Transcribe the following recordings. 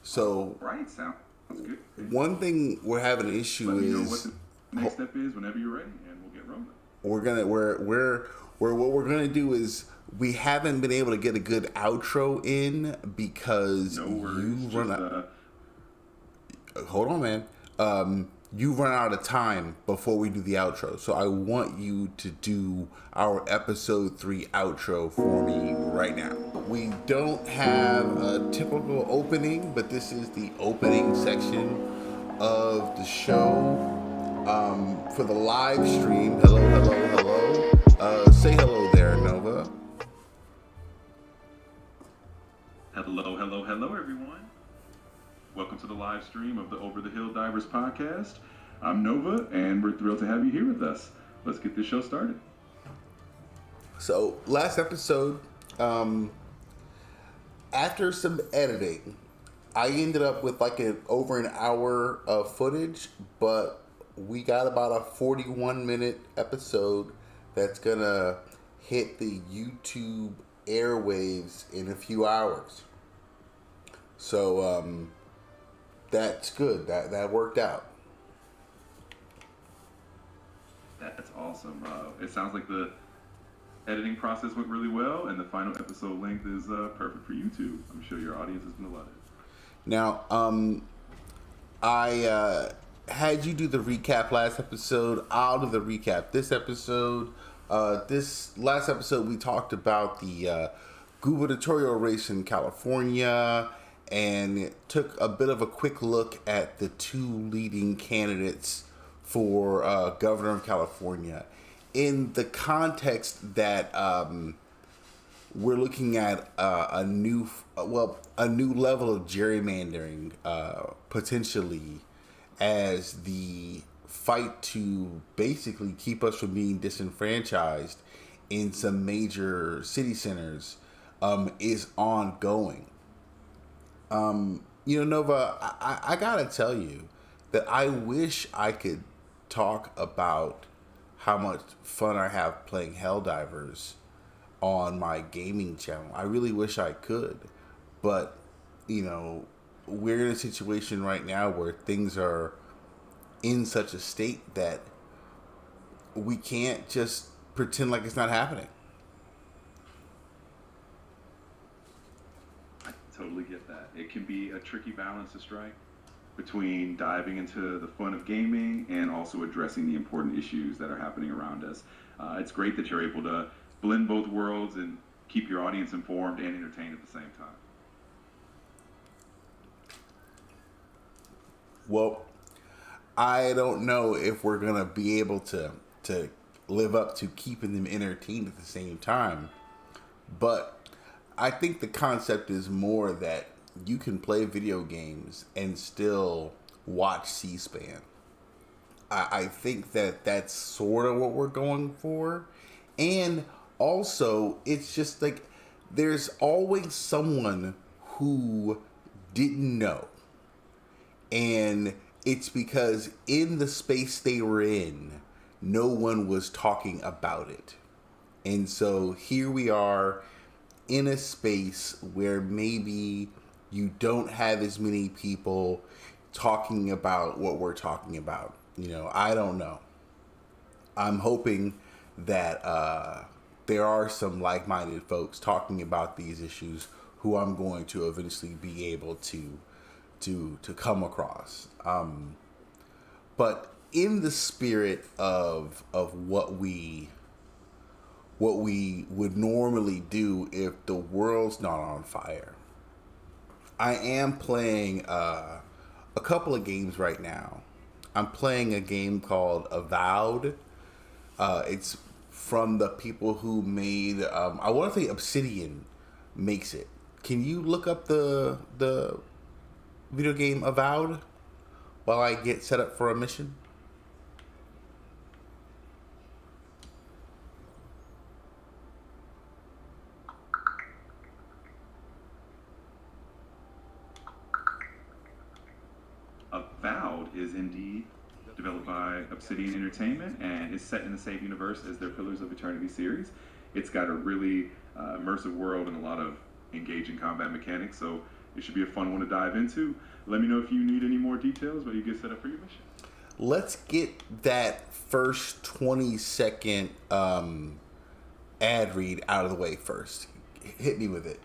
So Right, sounds good. one thing we're having an issue Let me know is what the next step is whenever you're ready, and we'll get rolling. what we're gonna do is we haven't been able to get a good outro in because No worries. you run out. Hold on, man. You run out of time before we do the outro, so I want you to do our episode 3 outro for me right now. We don't have a typical opening, but this is the opening section of the show. For the live stream, hello, hello, hello. Say hello there, Nova. Hello, hello, hello, everyone. Welcome to the live stream of the Over the Hilldivers podcast. I'm Nova, and we're thrilled to have you here with us. Let's get this show started. So, last episode, after some editing, I ended up with like over an hour of footage, but we got about a 41-minute episode that's gonna hit the YouTube airwaves in a few hours. So that's good. That worked out. That's awesome. It sounds like the editing process went really well, and the final episode length is perfect for YouTube. I'm sure your audience is going to love it. Now, I had you do the recap last episode. I'll do the recap this episode. This last episode, we talked about the gubernatorial race in California and took a bit of a quick look at the two leading candidates for governor of California in the context that we're looking at a new level of gerrymandering potentially as the fight to basically keep us from being disenfranchised in some major city centers is ongoing. Nova, I gotta tell you that I wish I could talk about how much fun I have playing Helldivers on my gaming channel. I really wish I could, but we're in a situation right now where things are in such a state that we can't just pretend like it's not happening. I totally get that. It can be a tricky balance to strike between diving into the fun of gaming and also addressing the important issues that are happening around us. It's great that you're able to blend both worlds and keep your audience informed and entertained at the same time. Well, I don't know if we're going to be able to live up to keeping them entertained at the same time, but I think the concept is more that you can play video games and still watch C-SPAN. I think that that's sort of what we're going for. And also, it's just like there's always someone who didn't know. And it's because in the space they were in, no one was talking about it. And so here we are in a space where maybe you don't have as many people talking about what we're talking about. I don't know. I'm hoping that there are some like-minded folks talking about these issues who I'm going to eventually be able to come across. But in the spirit of what we would normally do if the world's not on fire, I am playing a couple of games right now. I'm playing a game called Avowed. It's from the people who made, I want to say Obsidian makes it. Can you look up the video game Avowed while I get set up for a mission? Avowed is indeed developed by Obsidian Entertainment and is set in the same universe as their Pillars of Eternity series. It's got a really immersive world and a lot of engaging combat mechanics, so It should be a fun one to dive into. Let me know if you need any more details, but you get set up for your mission. Let's get that first 20-second ad read out of the way first. Hit me with it.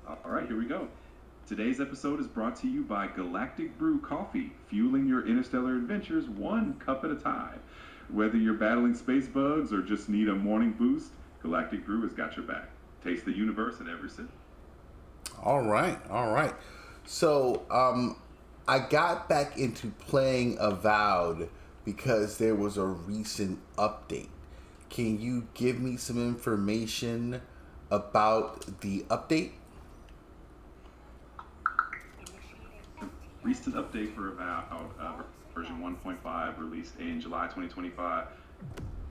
All right, here we go. Today's episode is brought to you by Galactic Brew Coffee, fueling your interstellar adventures one cup at a time. Whether you're battling space bugs or just need a morning boost, Galactic Brew has got your back. Taste the universe in every sip. All right. So, I got back into playing Avowed because there was a recent update. Can you give me some information about the update? Recent update for Avowed version 1.5, released in July 2025,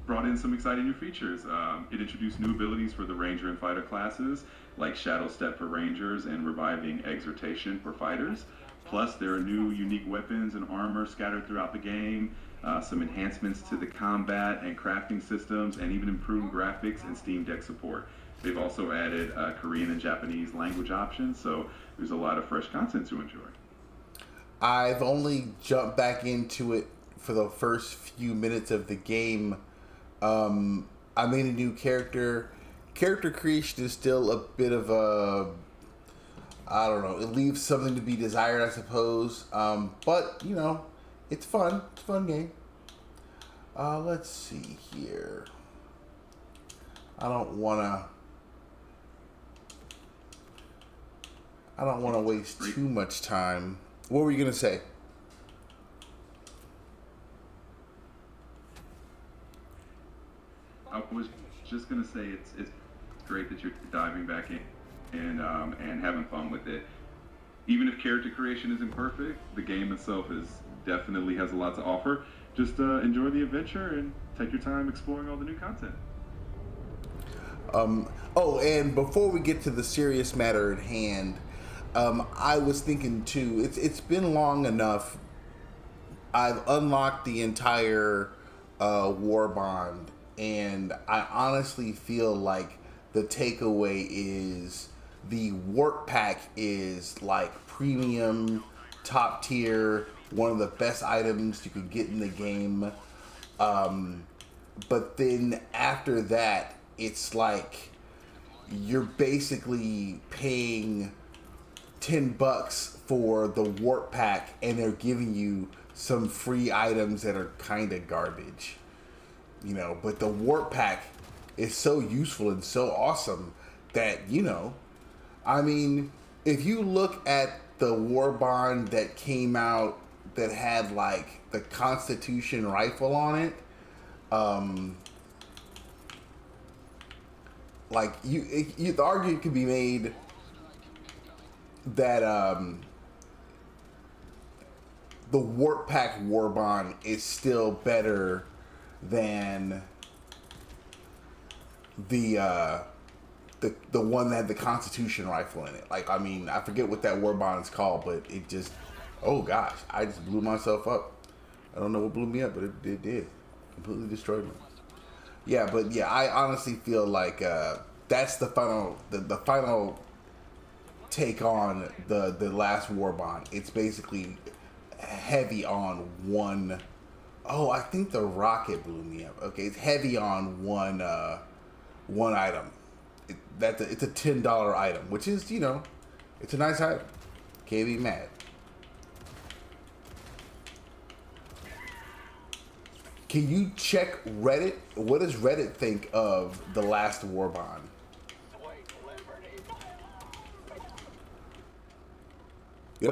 brought in some exciting new features. It introduced new abilities for the Ranger and Fighter classes, like Shadow Step for Rangers and Reviving Exhortation for Fighters. Plus, there are new unique weapons and armor scattered throughout the game, some enhancements to the combat and crafting systems, and even improved graphics and Steam Deck support. They've also added Korean and Japanese language options, so there's a lot of fresh content to enjoy. I've only jumped back into it for the first few minutes of the game. I made a new character. Character creation is still a bit of a, I don't know, it leaves something to be desired, I suppose. But, you know, it's fun. It's a fun game. Let's see here. I don't want to waste too much time. What were you going to say? I was just gonna say it's great that you're diving back in and having fun with it. Even if character creation isn't perfect, the game itself definitely has a lot to offer. Just enjoy the adventure and take your time exploring all the new content. Oh, and before we get to the serious matter at hand, I was thinking too. It's been long enough. I've unlocked the entire war bond. And I honestly feel like the takeaway is the warp pack is like premium, top tier, one of the best items you could get in the game. But then after that, it's like you're basically paying $10 for the warp pack, and they're giving you some free items that are kind of garbage. You know, but the warp pack is so useful and so awesome that, you know, I mean, if you look at the war bond that came out that had like the Constitution rifle on it, like the argument could be made that the warp pack war bond is still better than the one that had the Constitution rifle in it. Like, I mean, I forget what that war bond is called, but it just, oh gosh, I just blew myself up. I don't know what blew me up, but it did. Completely destroyed me. Yeah, but yeah, I honestly feel like that's the final take on the last war bond. It's basically heavy on one. Oh, I think the rocket blew me up. Okay, it's heavy on one item. It's a $10 item, which is, you know, it's a nice item. Can't be mad. Can you check Reddit? What does Reddit think of the last war bond? Yeah,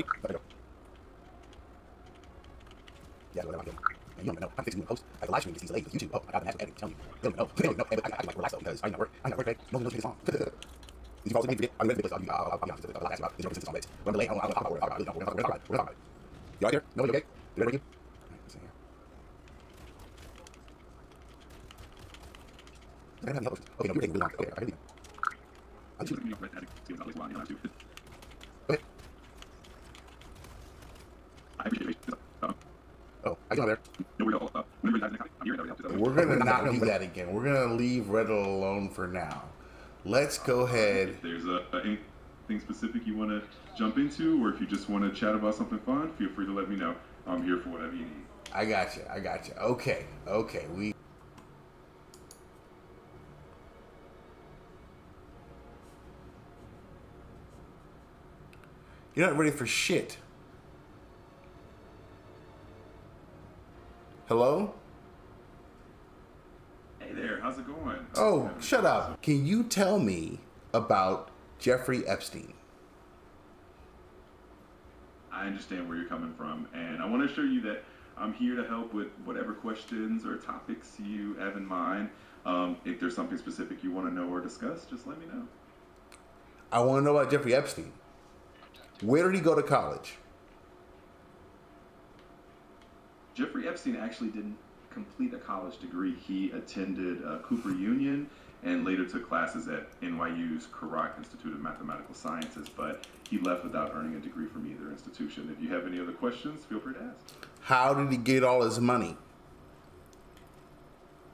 you don't even know. I'm fixing to post like a live stream to see delayed with YouTube. Oh, I got an actual editing telling you. You don't even know. I can like relax though because I'm not work. Right? No one knows this long. Did you fall asleep? Forget? I'm ready to do this. I'll be honest. I'll ask about the difference on it. When I'm late, I'll talk about it. We're talking about it. You right there? No, you okay? You ready? Okay, no, you're taking really long. Okay, I hear you. I'll shoot. Go ahead. I appreciate it. Oh, I get on there. I'm here. We're gonna not do that again. We're gonna leave Reddit alone for now. let's go ahead. If there's anything specific you want to jump into, or if you just want to chat about something fun, feel free to let me know. I'm here for whatever you need. I got you. Okay. You're not ready for shit. Hello? Hey there, how's it going? Oh, shut up. Can you tell me about Jeffrey Epstein? I understand where you're coming from, and I want to assure you that I'm here to help with whatever questions or topics you have in mind. If there's something specific you want to know or discuss, just let me know. I want to know about Jeffrey Epstein. Where did he go to college? Jeffrey Epstein actually didn't complete a college degree. He attended Cooper Union and later took classes at NYU's Karak Institute of Mathematical Sciences, but he left without earning a degree from either institution. If you have any other questions, feel free to ask. How did he get all his money?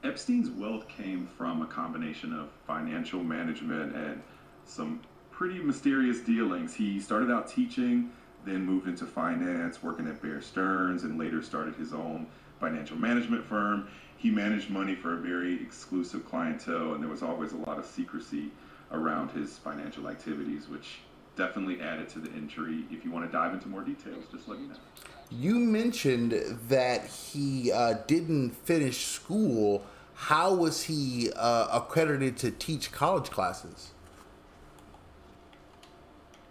Epstein's wealth came from a combination of financial management and some pretty mysterious dealings. He started out teaching, then moved into finance, working at Bear Stearns, and later started his own financial management firm. He managed money for a very exclusive clientele, and there was always a lot of secrecy around his financial activities, which definitely added to the intrigue. If you want to dive into more details, just let me know. You mentioned that he didn't finish school. How was he accredited to teach college classes?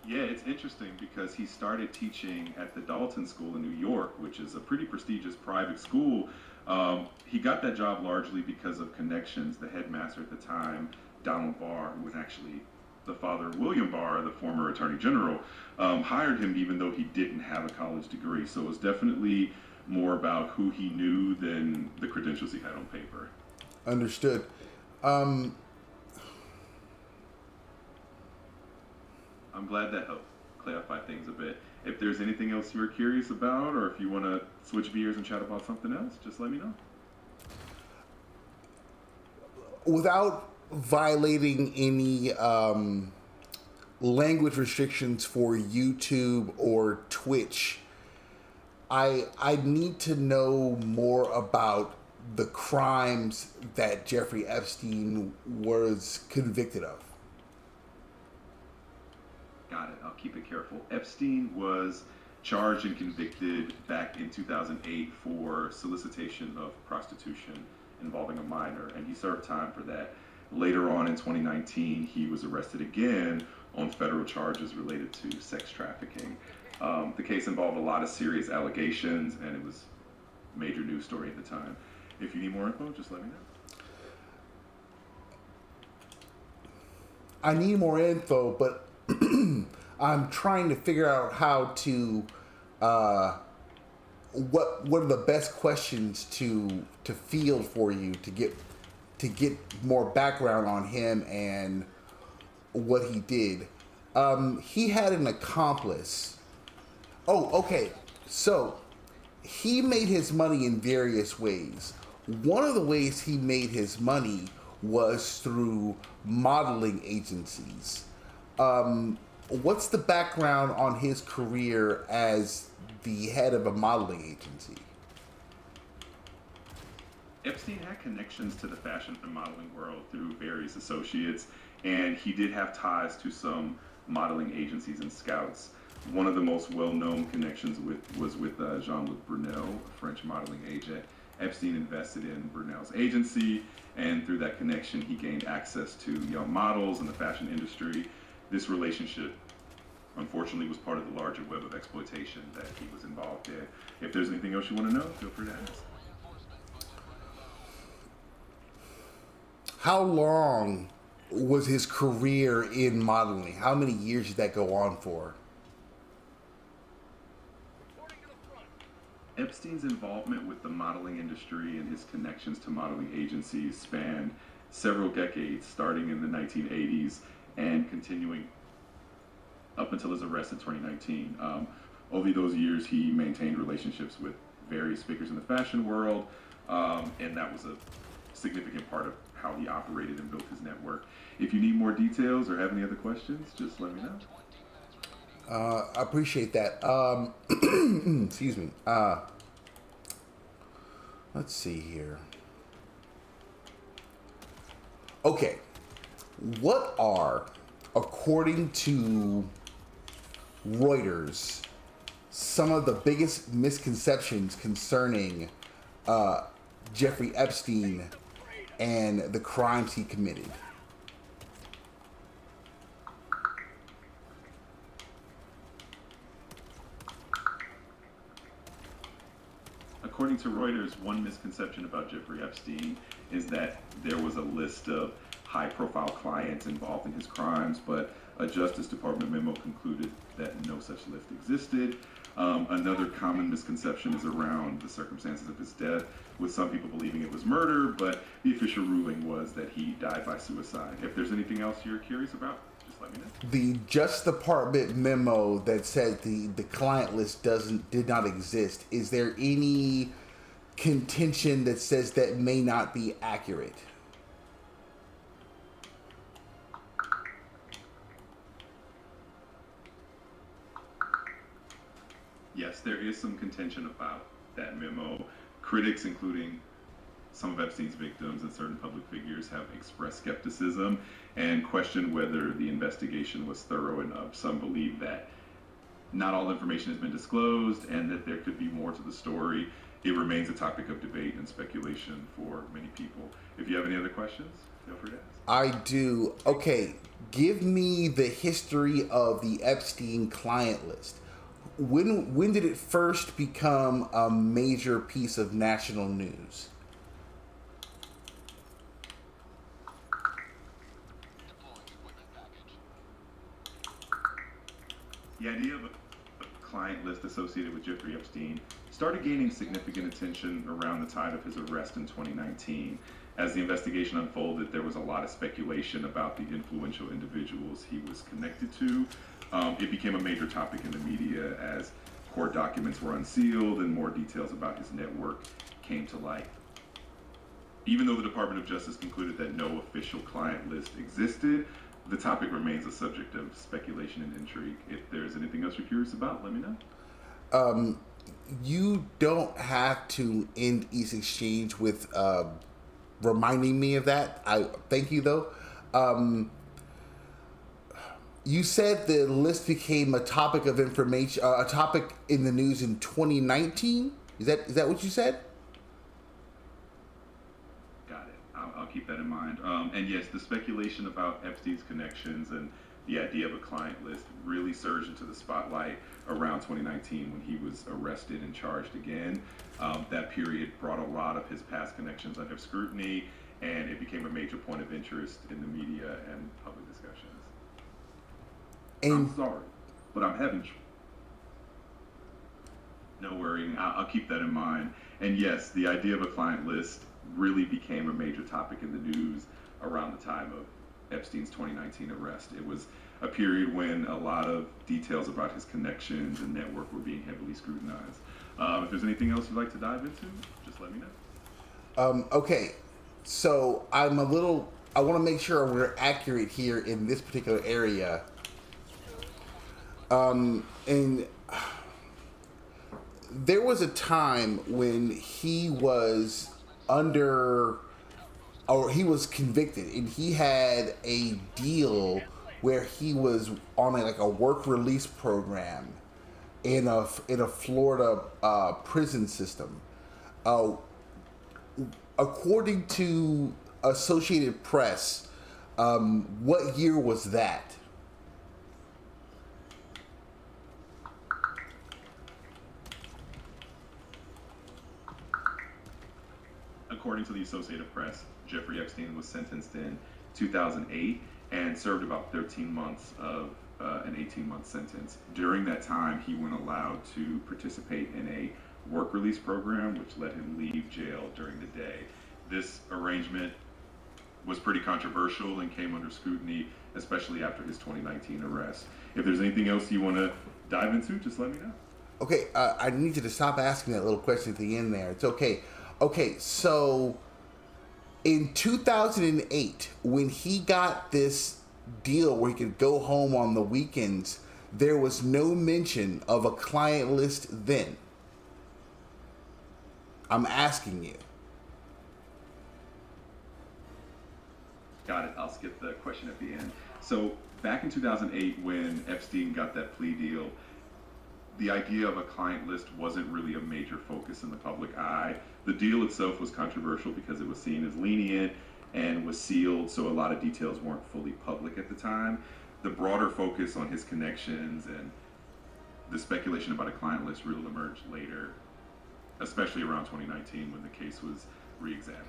Yeah, it's interesting because he started teaching at the Dalton School in New York, which is a pretty prestigious private school. He got that job largely because of connections. The headmaster at the time, Donald Barr, who was actually the father of William Barr, the former Attorney General, hired him even though he didn't have a college degree. So it was definitely more about who he knew than the credentials he had on paper. Understood. I'm glad that helped clarify things a bit. If there's anything else you're curious about, or if you want to switch gears and chat about something else, just let me know. Without violating any language restrictions for YouTube or Twitch, I need to know more about the crimes that Jeffrey Epstein was convicted of. Got it. I'll keep it careful. Epstein was charged and convicted back in 2008 for solicitation of prostitution involving a minor, and he served time for that. Later on in 2019, he was arrested again on federal charges related to sex trafficking. The case involved a lot of serious allegations, and it was a major news story at the time. If you need more info, just let me know. I need more info, but I'm trying to figure out how to what are the best questions to field for you to get more background on him and what he did. He had an accomplice. Oh, okay. So he made his money in various ways. One of the ways he made his money was through modeling agencies. What's the background on his career as the head of a modeling agency? Epstein had connections to the fashion and modeling world through various associates, and he did have ties to some modeling agencies and scouts. One of the most well-known connections was with Jean-Luc Brunel, a French modeling agent. Epstein invested in Brunel's agency, and through that connection, he gained access to young models in the fashion industry. This relationship, unfortunately, was part of the larger web of exploitation that he was involved in. If there's anything else you want to know, feel free to ask. How long was his career in modeling? How many years did that go on for? Epstein's involvement with the modeling industry and his connections to modeling agencies spanned several decades, starting in the 1980s and continuing up until his arrest in 2019. Over those years, he maintained relationships with various figures in the fashion world, and that was a significant part of how he operated and built his network. If you need more details or have any other questions, just let me know. I appreciate that. Excuse me. Let's see here. Okay. What are, according to Reuters, some of the biggest misconceptions concerning Jeffrey Epstein and the crimes he committed? According to Reuters, one misconception about Jeffrey Epstein is that there was a list of high-profile clients involved in his crimes, but a Justice Department memo concluded that no such list existed. Another common misconception is around the circumstances of his death, with some people believing it was murder, but the official ruling was that he died by suicide. If there's anything else you're curious about, just let me know. The Justice Department memo that said the client list did not exist. Is there any contention that says that may not be accurate? Yes, there is some contention about that memo. Critics, including some of Epstein's victims and certain public figures, have expressed skepticism and questioned whether the investigation was thorough enough. Some believe that not all information has been disclosed and that there could be more to the story. It remains a topic of debate and speculation for many people. If you have any other questions, feel free to ask. I do. Okay, give me the history of the Epstein client list. When did it first become a major piece of national news? The idea of a client list associated with Jeffrey Epstein started gaining significant attention around the time of his arrest in 2019. As the investigation unfolded, there was a lot of speculation about the influential individuals he was connected to. It became a major topic in the media as court documents were unsealed and more details about his network came to light. Even though the Department of Justice concluded that no official client list existed, the topic remains a subject of speculation and intrigue. If there's anything else you're curious about, let me know. You don't have to end each exchange with reminding me of that. I thank you though. You said the list became a topic of information, a topic in the news in 2019. Is that what you said? Got it. I'll keep that in mind. And yes, the speculation about Epstein's connections and the idea of a client list really surged into the spotlight around 2019 when he was arrested and charged again. That period brought a lot of his past connections under scrutiny, and it became a major point of interest in the media and public discussions. I'm sorry, but I'm having no worrying. I'll keep that in mind. And yes, the idea of a client list really became a major topic in the news around the time of Epstein's 2019 arrest. It was a period when a lot of details about his connections and network were being heavily scrutinized. If there's anything else you'd like to dive into, just let me know. Okay, so I want to make sure we're accurate here in this particular area. And there was a time when he was he was convicted, and he had a deal where he was on a work release program in a Florida prison system. According to Associated Press, what year was that? According to the Associated Press, Jeffrey Epstein was sentenced in 2008 and served about 13 months of an 18-month sentence. During that time, he wasn't allowed to participate in a work release program, which let him leave jail during the day. This arrangement was pretty controversial and came under scrutiny, especially after his 2019 arrest. If there's anything else you want to dive into, just let me know. Okay, I need you to stop asking that little question at the end there. It's okay. Okay, so In 2008, when he got this deal where he could go home on the weekends, there was no mention of a client list then. I'm asking you. Got it. I'll skip the question at the end. So back in 2008, when Epstein got that plea deal, the idea of a client list wasn't really a major focus in the public eye. The deal itself was controversial because it was seen as lenient and was sealed, so a lot of details weren't fully public at the time. The broader focus on his connections and the speculation about a client list really emerged later, especially around 2019 when the case was re-examined.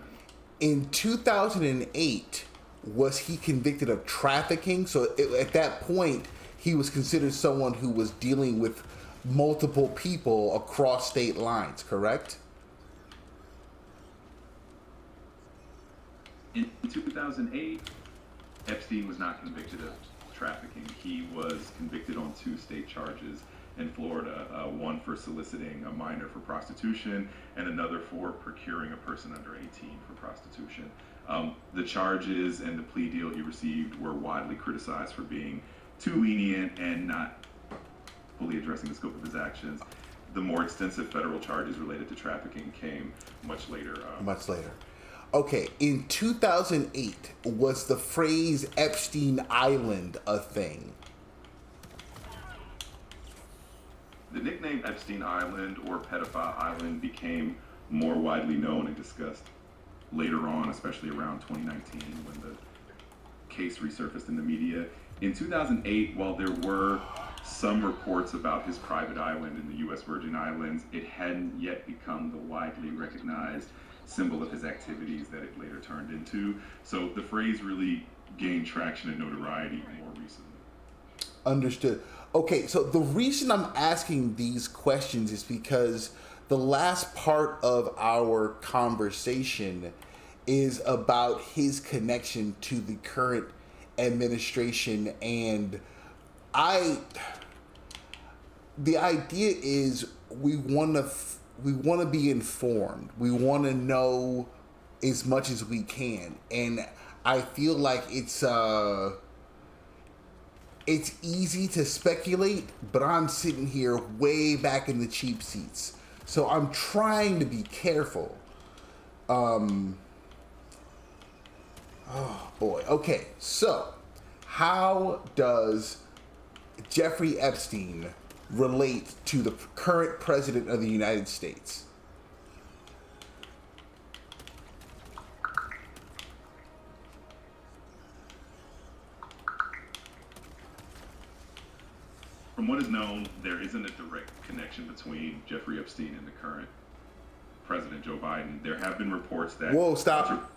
In 2008, was he convicted of trafficking? So at that point, he was considered someone who was dealing with multiple people across state lines, correct? In 2008, Epstein was not convicted of trafficking. He was convicted on 2 state charges in Florida, one for soliciting a minor for prostitution and another for procuring a person under 18 for prostitution. The charges and the plea deal he received were widely criticized for being too lenient and not fully addressing the scope of his actions. The more extensive federal charges related to trafficking came much later. Much later. Okay, in 2008, was the phrase Epstein Island a thing? The nickname Epstein Island or Pedophile Island became more widely known and discussed later on, especially around 2019 when the case resurfaced in the media. In 2008, while there were some reports about his private island in the U.S. Virgin Islands, it hadn't yet become the widely recognized symbol of his activities that it later turned into. So the phrase really gained traction and notoriety more recently. Understood. Okay, so the reason I'm asking these questions is because the last part of our conversation is about his connection to the current administration, and the idea is we want to be informed. We want to know as much as we can, and I feel like it's easy to speculate, but I'm sitting here way back in the cheap seats, so I'm trying to be careful. Oh boy. Okay, so how does Jeffrey Epstein relate to the current president of the United States? From what is known, there isn't a direct connection between Jeffrey Epstein and the current president, Joe Biden. There have been reports that... Whoa, stop.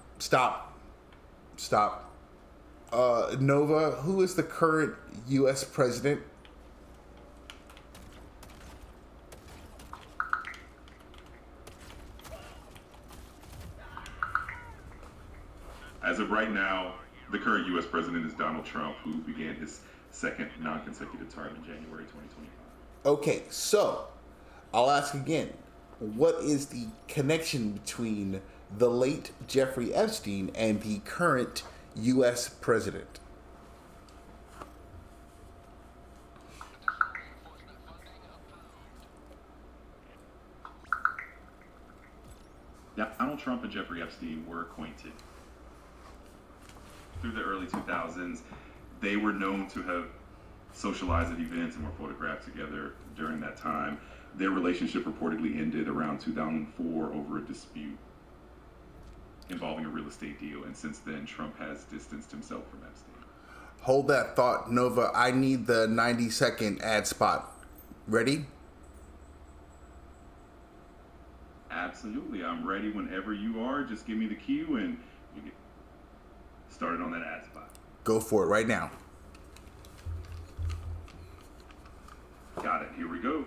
N.O.V.A, who is the current U.S. president? As of right now, the current U.S. president is Donald Trump, who began his second non-consecutive term in January 2025. Okay, so I'll ask again. What is the connection between the late Jeffrey Epstein and the current U.S. president? Donald Trump and Jeffrey Epstein were acquainted. Through the early 2000s, they were known to have socialized at events and were photographed together during that time. Their relationship reportedly ended around 2004 over a dispute involving a real estate deal, and since then, Trump has distanced himself from Epstein. Hold that thought, N.O.V.A. I need the 90-second ad spot. Ready? Absolutely. I'm ready whenever you are. Just give me the cue and we get started on that ad spot. Go for it right now. Got it. Here we go.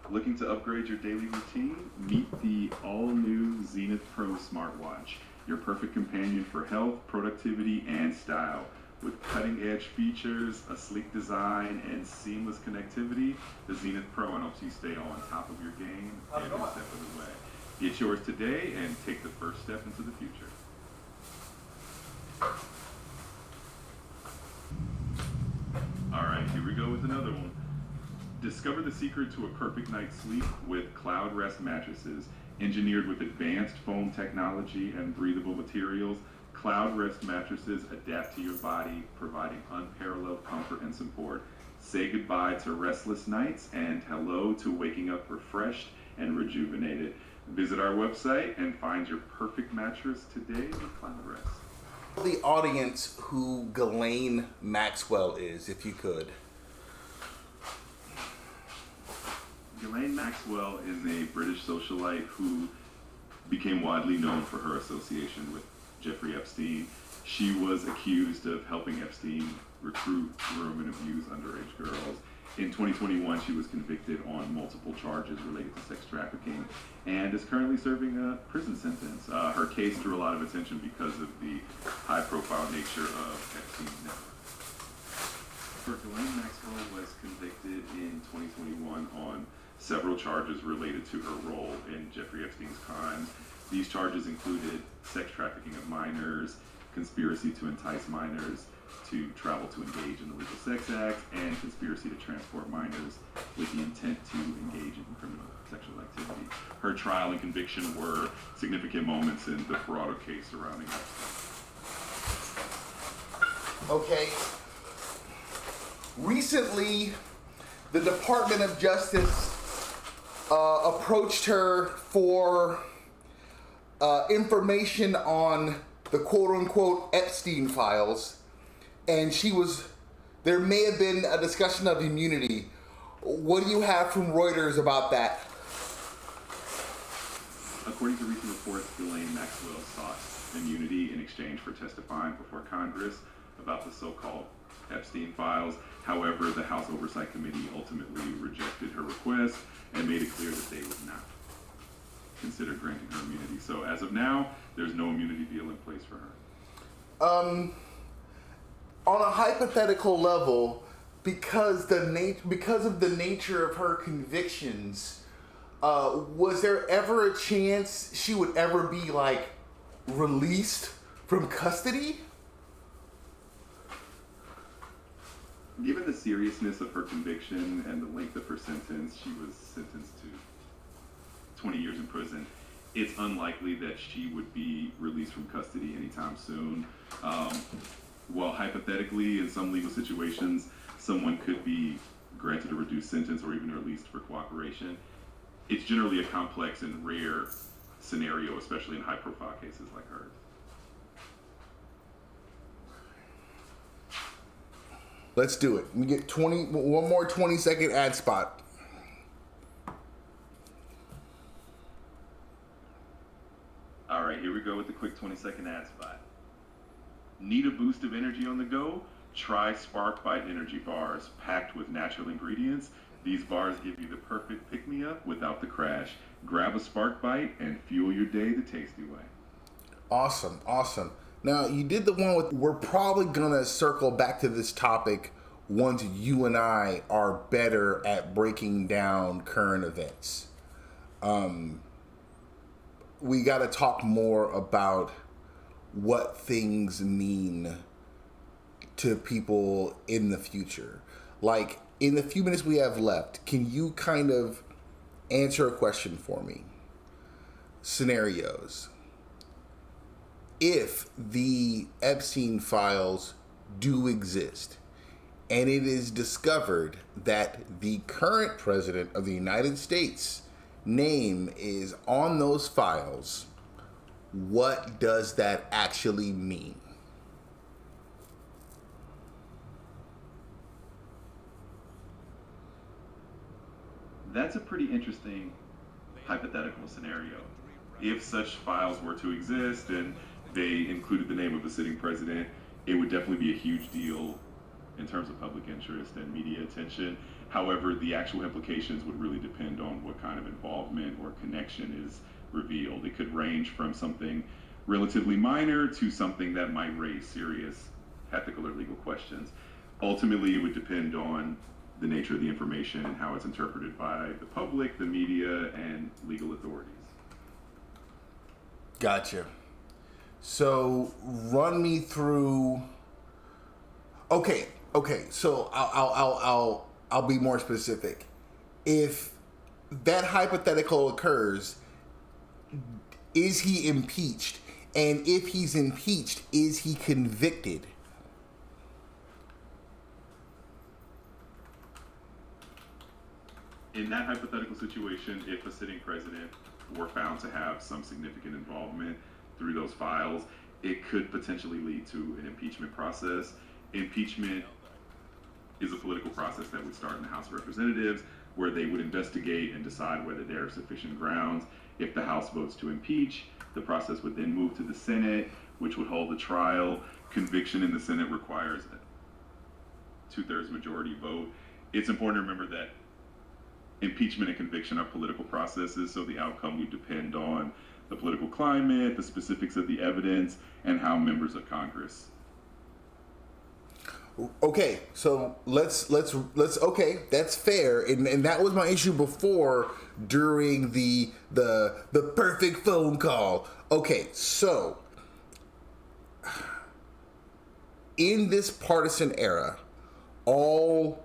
Looking to upgrade your daily routine? Meet the all-new Zenith Pro smartwatch, your perfect companion for health, productivity, and style. With cutting-edge features, a sleek design, and seamless connectivity, the Zenith Pro helps you stay on top of your game every step of the way. Get yours today and take the first step into the future. All right, here we go with another one. Discover the secret to a perfect night's sleep with Cloud Rest mattresses. Engineered with advanced foam technology and breathable materials, Cloud Rest mattresses adapt to your body, providing unparalleled comfort and support. Say goodbye to restless nights and hello to waking up refreshed and rejuvenated. Visit our website and find your perfect mattress today with Cloud Rest. The audience who Ghislaine Maxwell is, if you could. Ghislaine Maxwell is a British socialite who became widely known for her association with Jeffrey Epstein. She was accused of helping Epstein recruit, groom, and abuse underage girls. In 2021, she was convicted on multiple charges related to sex trafficking and is currently serving a prison sentence. Her case drew a lot of attention because of the high-profile nature of Epstein's network. Ghislaine Maxwell was convicted in 2021 on several charges related to her role in Jeffrey Epstein's crimes. These charges included sex trafficking of minors, conspiracy to entice minors to travel to engage in illegal sex acts, and conspiracy to transport minors with the intent to engage in criminal sexual activity. Her trial and conviction were significant moments in the broader case surrounding Epstein. Okay. Recently, the Department of Justice approached her for information on the quote-unquote Epstein Files, and there may have been a discussion of immunity. What do you have from Reuters about that? According to recent reports, Ghislaine Maxwell sought immunity in exchange for testifying before Congress about the so-called Epstein Files. However, the House Oversight Committee ultimately rejected her request and made it clear that they would not consider granting her immunity. So as of now, there's no immunity deal in place for her. On a hypothetical level, because of the nature of her convictions, was there ever a chance she would ever be released from custody? Given the seriousness of her conviction and the length of her sentence, she was sentenced to 20 years in prison. It's unlikely that she would be released from custody anytime soon. While hypothetically, in some legal situations, someone could be granted a reduced sentence or even released for cooperation, it's generally a complex and rare scenario, especially in high-profile cases like hers. Let's do it. We get one more 20-second ad spot. All right, here we go with the quick 20-second ad spot. Need a boost of energy on the go? Try Spark Bite energy bars, packed with natural ingredients. These bars give you the perfect pick-me-up without the crash. Grab a Spark Bite and fuel your day the tasty way. Awesome. Now, you did the one with, we're probably going to circle back to this topic once you and I are better at breaking down current events. We got to talk more about what things mean to people in the future. Like, in the few minutes we have left, can you kind of answer a question for me? Scenarios. If the Epstein Files do exist, and it is discovered that the current president of the United States' name is on those files, what does that actually mean? That's a pretty interesting hypothetical scenario. If such files were to exist and they included the name of a sitting president, it would definitely be a huge deal in terms of public interest and media attention. However, the actual implications would really depend on what kind of involvement or connection is revealed. It could range from something relatively minor to something that might raise serious ethical or legal questions. Ultimately, it would depend on the nature of the information and how it's interpreted by the public, the media, and legal authorities. Gotcha. So run me through. Okay, so I'll be more specific. If that hypothetical occurs, is he impeached? And if he's impeached, is he convicted? In that hypothetical situation, if a sitting president were found to have some significant involvement through those files, it could potentially lead to an impeachment process. Impeachment is a political process that would start in the House of Representatives, where they would investigate and decide whether there are sufficient grounds. If the House votes to impeach, the process would then move to the Senate, which would hold the trial. Conviction in the Senate requires a 2/3 majority vote. It's important to remember that impeachment and conviction are political processes, so the outcome would depend on the political climate, the specifics of the evidence, and how members of Congress. Okay, so let's okay, that's fair, and that was my issue before during the perfect phone call. Okay, so in this partisan era, all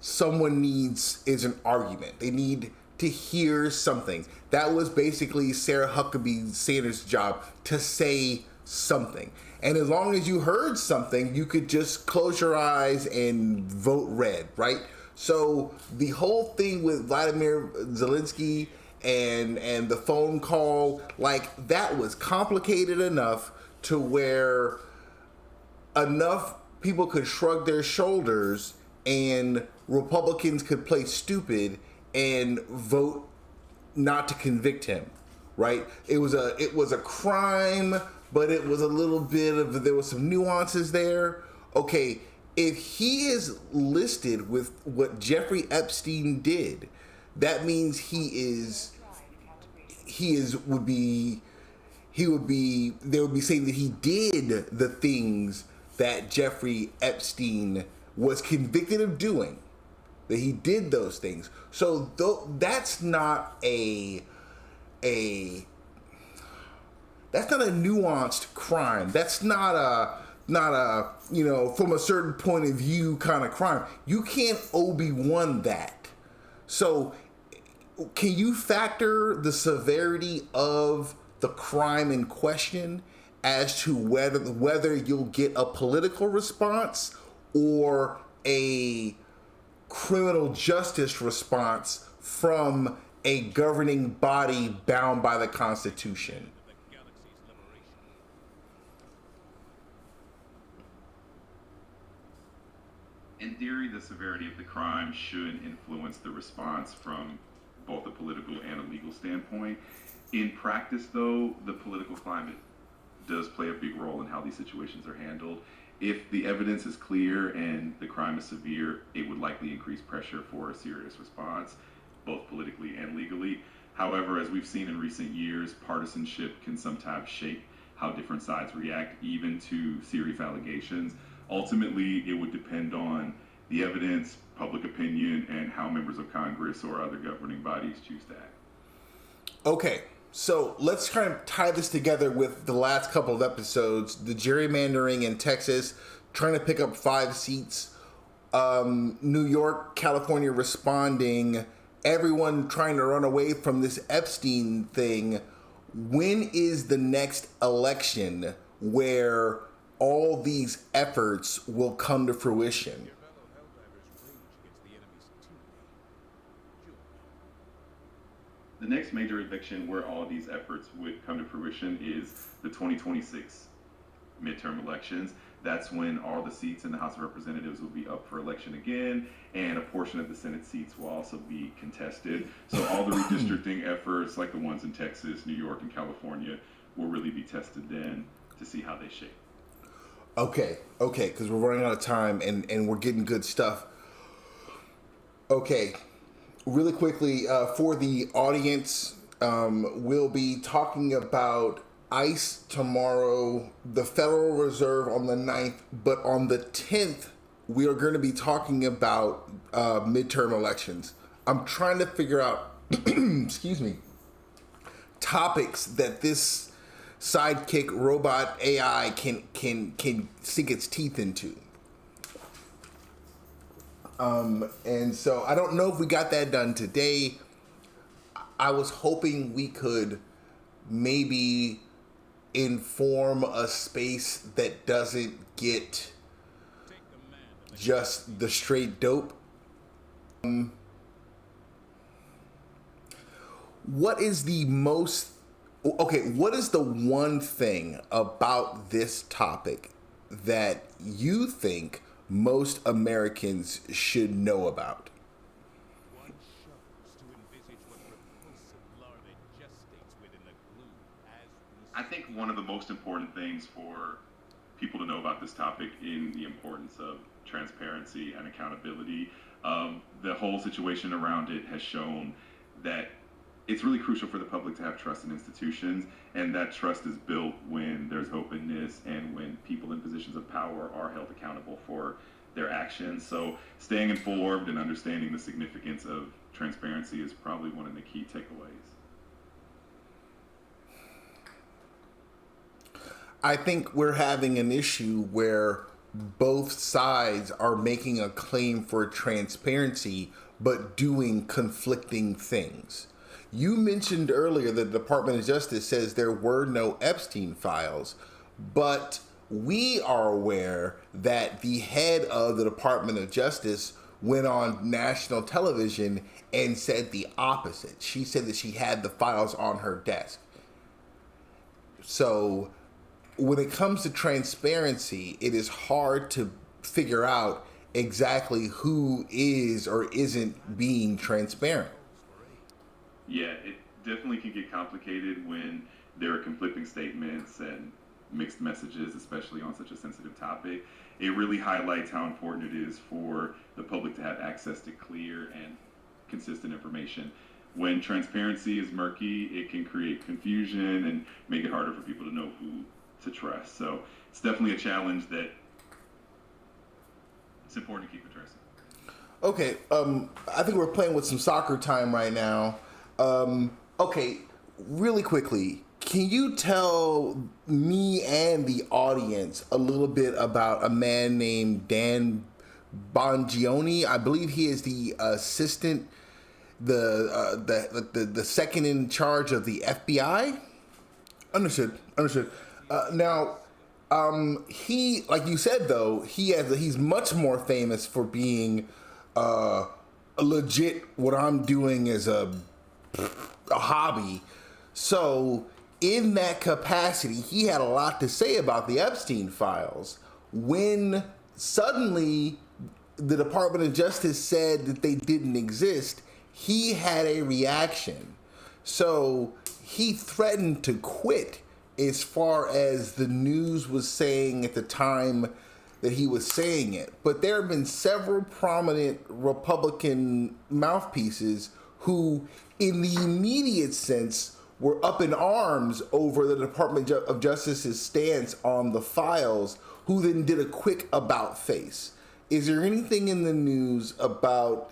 someone needs is an argument. They need to hear something. That was basically Sarah Huckabee Sanders' job, to say something. And as long as you heard something, you could just close your eyes and vote red, right? So the whole thing with Vladimir Zelensky and the phone call, like, that was complicated enough to where enough people could shrug their shoulders and Republicans could play stupid and vote not to convict him, right? It was a crime, but it was a little bit of, there was some nuances there. Okay, if he is listed with what Jeffrey Epstein did, that means they would be saying that he did the things that Jeffrey Epstein was convicted of doing, that he did those things. So that's not a nuanced crime. That's not a from a certain point of view kind of crime. You can't Obi-Wan that. So can you factor the severity of the crime in question as to whether you'll get a political response or a criminal justice response from a governing body bound by the Constitution? In theory, the severity of the crime should influence the response from both a political and a legal standpoint. In practice, though, the political climate does play a big role in how these situations are handled. If the evidence is clear and the crime is severe, it would likely increase pressure for a serious response, both politically and legally. However, as we've seen in recent years, partisanship can sometimes shape how different sides react, even to serious allegations. Ultimately, it would depend on the evidence, public opinion, and how members of Congress or other governing bodies choose to act. Okay, so let's kind of tie this together with the last couple of episodes, the gerrymandering in Texas, trying to pick up 5 seats, New York, California responding, everyone trying to run away from this Epstein thing. When is the next election where all these efforts will come to fruition? The next major eviction where all these efforts would come to fruition is the 2026 midterm elections. That's when all the seats in the House of Representatives will be up for election again, and a portion of the Senate seats will also be contested. So all the redistricting efforts, like the ones in Texas, New York, and California, will really be tested then to see how they shape. Okay, because we're running out of time and we're getting good stuff. Okay, really quickly, for the audience, we'll be talking about ICE tomorrow, the Federal Reserve on the 9th, but on the 10th, we are going to be talking about midterm elections. I'm trying to figure out, excuse me, topics that this sidekick robot AI can sink its teeth into. And so I don't know if we got that done today. I was hoping we could maybe inform a space that doesn't get just the straight dope. What is the one thing about this topic that you think most Americans should know about? I think one of the most important things for people to know about this topic in the importance of transparency and accountability, the whole situation around it has shown that it's really crucial for the public to have trust in institutions, and that trust is built when there's openness and when people in positions of power are held accountable for their actions. So staying informed and understanding the significance of transparency is probably one of the key takeaways. I think we're having an issue where both sides are making a claim for transparency, but doing conflicting things. You mentioned earlier that the Department of Justice says there were no Epstein Files, but we are aware that the head of the Department of Justice went on national television and said the opposite. She said that she had the files on her desk. So when it comes to transparency, it is hard to figure out exactly who is or isn't being transparent. Yeah, it definitely can get complicated when there are conflicting statements and mixed messages, especially on such a sensitive topic. It really highlights how important it is for the public to have access to clear and consistent information. When transparency is murky, it can create confusion and make it harder for people to know who to trust. So it's definitely a challenge that it's important to keep addressing. Okay, I think we're playing with some soccer time right now. Okay, really quickly, can you tell me and the audience a little bit about a man named Dan Bongino? I believe he is the assistant, the second in charge of the FBI. Understood. Now, he, like you said, though, he's much more famous for being a legit. What I'm doing is a hobby. So, in that capacity, he had a lot to say about the Epstein Files. When suddenly the Department of Justice said that they didn't exist, he had a reaction. So, he threatened to quit, as far as the news was saying at the time that he was saying it. But there have been several prominent Republican mouthpieces who, in the immediate sense, were up in arms over the Department of Justice's stance on the files, who then did a quick about face. Is there anything in the news about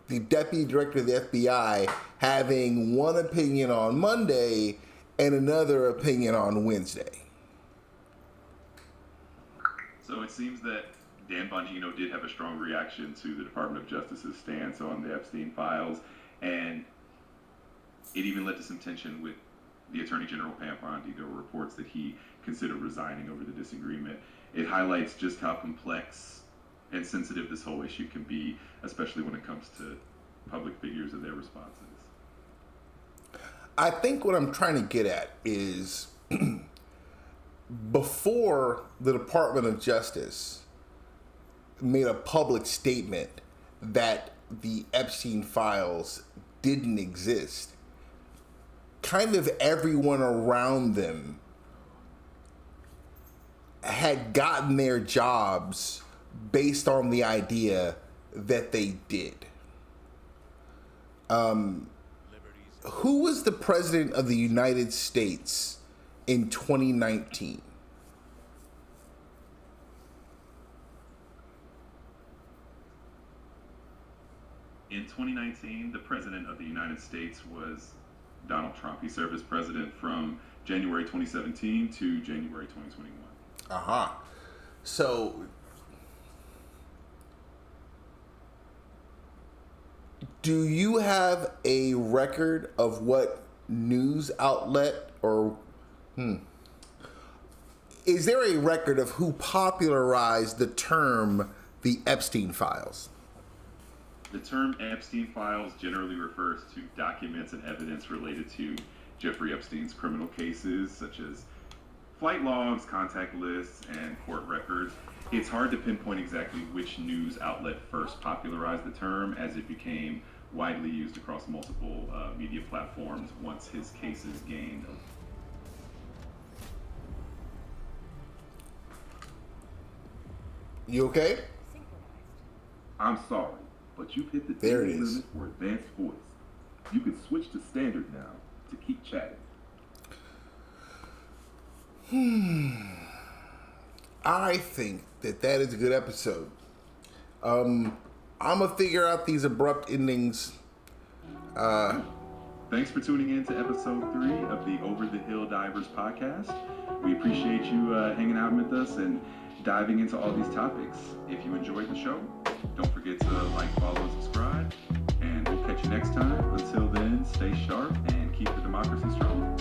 the Deputy Director of the FBI having one opinion on Monday and another opinion on Wednesday? So it seems that Dan Bongino did have a strong reaction to the Department of Justice's stance on the Epstein Files, and it even led to some tension with the Attorney General Pam Bondi. There were reports that he considered resigning over the disagreement. It highlights just how complex and sensitive this whole issue can be, especially when it comes to public figures and their responses. I think what I'm trying to get at is before the Department of Justice made a public statement that the Epstein Files didn't exist, kind of everyone around them had gotten their jobs based on the idea that they did. Who was the president of the United States in 2019? In 2019, the president of the United States was Donald Trump. He served as president from January 2017 to January 2021. Uh-huh. So, do you have a record of what news outlet or is there a record of who popularized the term the Epstein Files? The term Epstein Files generally refers to documents and evidence related to Jeffrey Epstein's criminal cases, such as flight logs, contact lists, and court records. It's hard to pinpoint exactly which news outlet first popularized the term, as it became widely used across multiple media platforms once his cases gained. You okay? I'm sorry, but you've hit the There it daily is. limit for advanced voice. You can switch to standard now to keep chatting. I think that is a good episode. I'm gonna figure out these abrupt endings. Thanks for tuning in to episode 3 of the Over the Hilldivers podcast. We appreciate you hanging out with us and diving into all these topics. If you enjoyed the show, don't forget to like, follow, and subscribe. And we'll catch you next time. Until then, stay sharp and keep the democracy strong.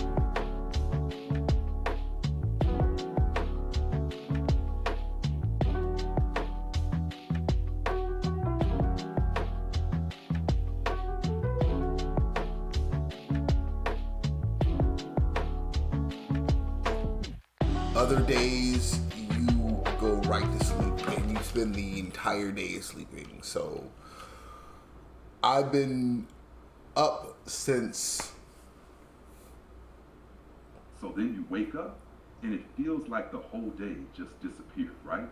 Other days you go right to sleep and you spend the entire day sleeping. So I've been up since. So then you wake up and it feels like the whole day just disappeared, right?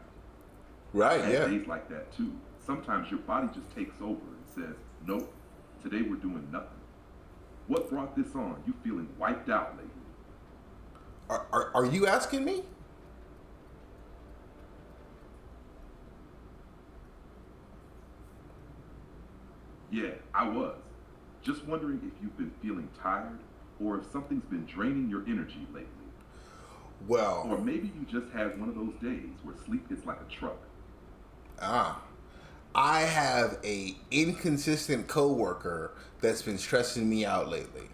Right, I had yeah. days like that too. Sometimes your body just takes over and says, nope, today we're doing nothing. What brought this on? You feeling wiped out lately? Are you asking me? Yeah, I was. Just wondering if you've been feeling tired or if something's been draining your energy lately. Or Well, maybe you just had one of those days where sleep hits like a truck. I have a inconsistent coworker that's been stressing me out lately.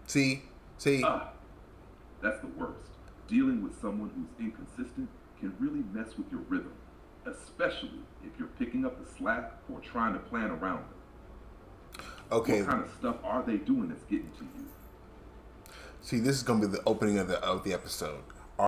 See? That's the worst. Dealing with someone who's inconsistent can really mess with your rhythm, especially if you're picking up the slack or trying to plan around them. Okay. What kind of stuff are they doing that's getting to you? See, this is gonna be the opening of the episode.